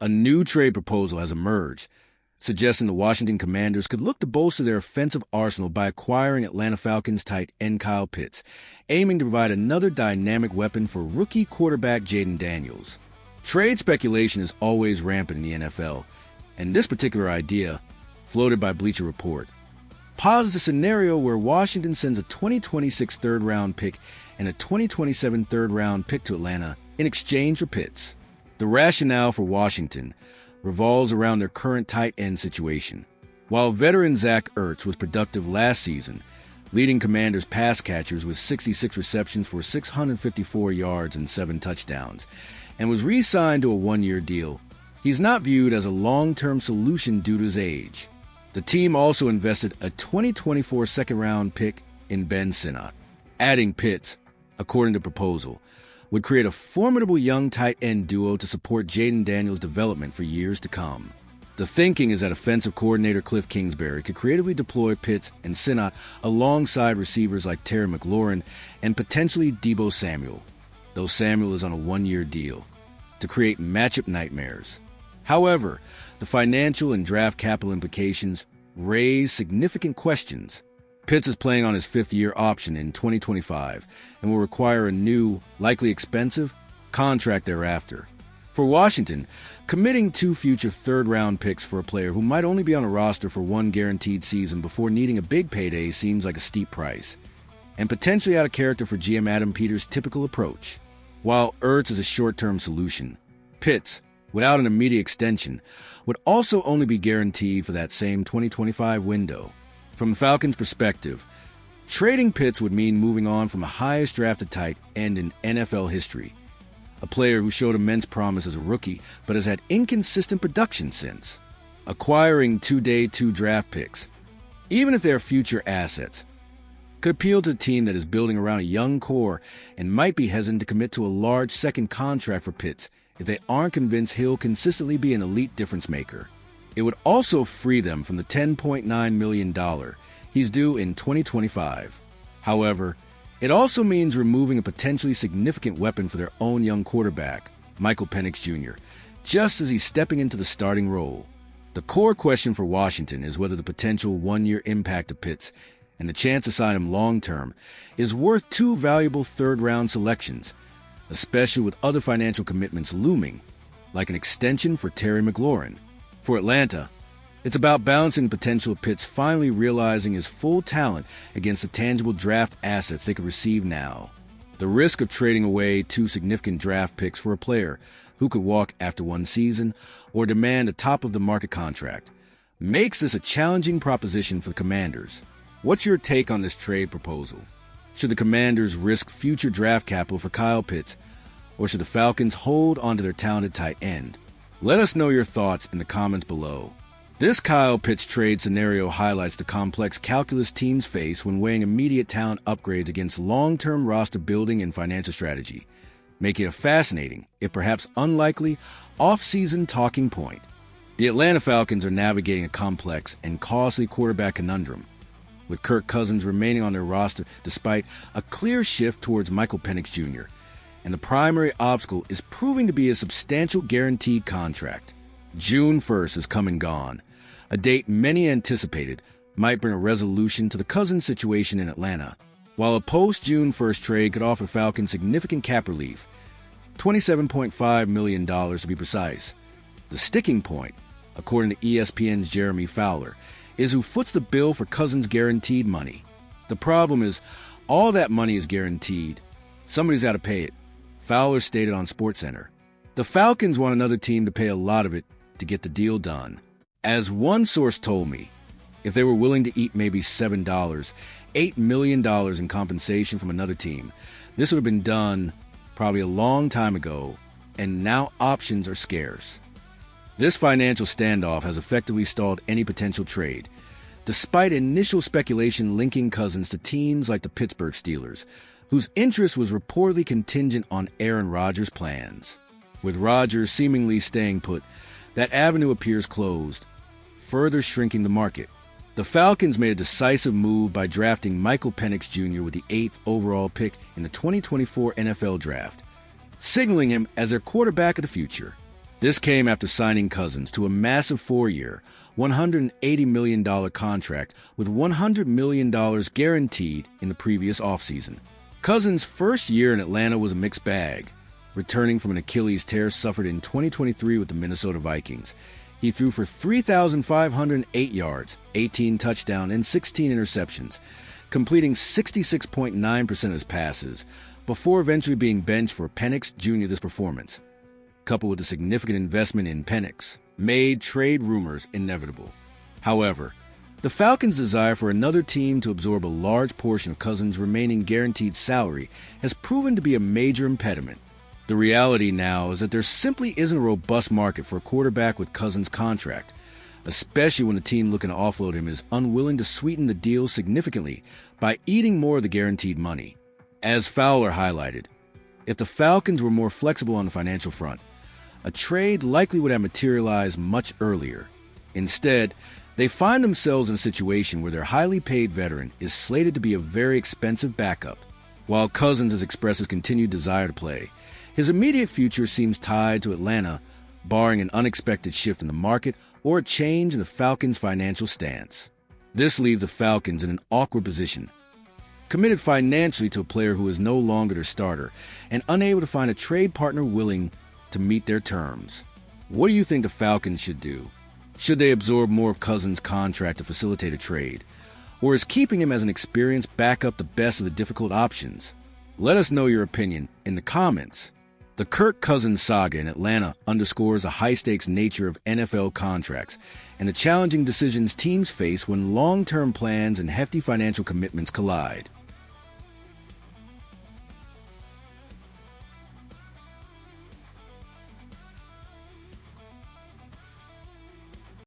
A new trade proposal has emerged, suggesting the Washington Commanders could look to bolster their offensive arsenal by acquiring Atlanta Falcons tight end Kyle Pitts, aiming to provide another dynamic weapon for rookie quarterback Jaden Daniels. Trade speculation is always rampant in the NFL, and this particular idea, floated by Bleacher Report, posits a scenario where Washington sends a 2026 third-round pick and a 2027 third-round pick to Atlanta in exchange for Pitts. The rationale for Washington revolves around their current tight end situation. While veteran Zach Ertz was productive last season, leading Commanders pass catchers with 66 receptions for 654 yards and 7 touchdowns, and was re-signed to a one-year deal, he's not viewed as a long-term solution due to his age. The team also invested a 2024 second-round pick in Ben Sinnott. Adding Pitts, according to proposal, would create a formidable young tight end duo to support Jaden Daniels' development for years to come. The thinking is that offensive coordinator Cliff Kingsbury could creatively deploy Pitts and Sinnott alongside receivers like Terry McLaurin and potentially Deebo Samuel, though Samuel is on a one-year deal, to create matchup nightmares. However, the financial and draft capital implications raise significant questions. Pitts is playing on his fifth-year option in 2025 and will require a new, likely expensive, contract thereafter. For Washington, committing 2 future third-round picks for a player who might only be on a roster for 1 guaranteed season before needing a big payday seems like a steep price, and potentially out of character for GM Adam Peters' typical approach. While Ertz is a short-term solution, Pitts, without an immediate extension, would also only be guaranteed for that same 2025 window. From the Falcons' perspective, trading Pitts would mean moving on from the highest drafted tight end in NFL history, a player who showed immense promise as a rookie but has had inconsistent production since. Acquiring 2-day 2 draft picks, even if they are future assets, could appeal to a team that is building around a young core and might be hesitant to commit to a large second contract for Pitts if they aren't convinced he'll consistently be an elite difference maker. It would also free them from the $10.9 million he's due in 2025. However, it also means removing a potentially significant weapon for their own young quarterback, Michael Penix Jr., just as he's stepping into the starting role. The core question for Washington is whether the potential one-year impact of Pitts and the chance to sign him long-term is worth 2 valuable third-round selections, especially with other financial commitments looming, like an extension for Terry McLaurin. For Atlanta, it's about balancing the potential of Pitts finally realizing his full talent against the tangible draft assets they could receive now. The risk of trading away 2 significant draft picks for a player who could walk after 1 season or demand a top-of-the-market contract makes this a challenging proposition for the Commanders. What's your take on this trade proposal? Should the Commanders risk future draft capital for Kyle Pitts, or should the Falcons hold onto their talented tight end? Let us know your thoughts in the comments below. This Kyle Pitts trade scenario highlights the complex calculus teams face when weighing immediate talent upgrades against long-term roster building and financial strategy, making it a fascinating, if perhaps unlikely, off-season talking point. The Atlanta Falcons are navigating a complex and costly quarterback conundrum, with Kirk Cousins remaining on their roster despite a clear shift towards Michael Penix Jr., and the primary obstacle is proving to be a substantial guaranteed contract. June 1st has come and gone, a date many anticipated might bring a resolution to the Cousins situation in Atlanta. While a post-June 1st trade could offer Falcons significant cap relief, $27.5 million to be precise, the sticking point, according to ESPN's Jeremy Fowler, is who foots the bill for Cousins' guaranteed money. The problem is, all that money is guaranteed. Somebody's got to pay it, Fowler stated on SportsCenter. The Falcons want another team to pay a lot of it to get the deal done. As one source told me, if they were willing to eat maybe $7, $8 million in compensation from another team, this would have been done probably a long time ago, and now options are scarce. This financial standoff has effectively stalled any potential trade, despite initial speculation linking Cousins to teams like the Pittsburgh Steelers, whose interest was reportedly contingent on Aaron Rodgers' plans. With Rodgers seemingly staying put, that avenue appears closed, further shrinking the market. The Falcons made a decisive move by drafting Michael Penix Jr. with the 8th overall pick in the 2024 NFL Draft, signaling him as their quarterback of the future. This came after signing Cousins to a massive 4-year, $180 million contract with $100 million guaranteed in the previous offseason. Cousins' first year in Atlanta was a mixed bag. Returning from an Achilles tear suffered in 2023 with the Minnesota Vikings, he threw for 3,508 yards, 18 touchdowns, and 16 interceptions, completing 66.9% of his passes, before eventually being benched for Penix Jr. This performance, coupled with a significant investment in Penix, made trade rumors inevitable. However, the Falcons' desire for another team to absorb a large portion of Cousins' remaining guaranteed salary has proven to be a major impediment. The reality now is that there simply isn't a robust market for a quarterback with Cousins' contract, especially when the team looking to offload him is unwilling to sweeten the deal significantly by eating more of the guaranteed money. As Fowler highlighted, if the Falcons were more flexible on the financial front, a trade likely would have materialized much earlier. Instead, they find themselves in a situation where their highly paid veteran is slated to be a very expensive backup. While Cousins has expressed his continued desire to play, his immediate future seems tied to Atlanta, barring an unexpected shift in the market or a change in the Falcons' financial stance. This leaves the Falcons in an awkward position, committed financially to a player who is no longer their starter and unable to find a trade partner willing to meet their terms. What do you think the Falcons should do? Should they absorb more of Cousins' contract to facilitate a trade? Or is keeping him as an experienced backup the best of the difficult options? Let us know your opinion in the comments. The Kirk Cousins saga in Atlanta underscores the high-stakes nature of NFL contracts and the challenging decisions teams face when long-term plans and hefty financial commitments collide.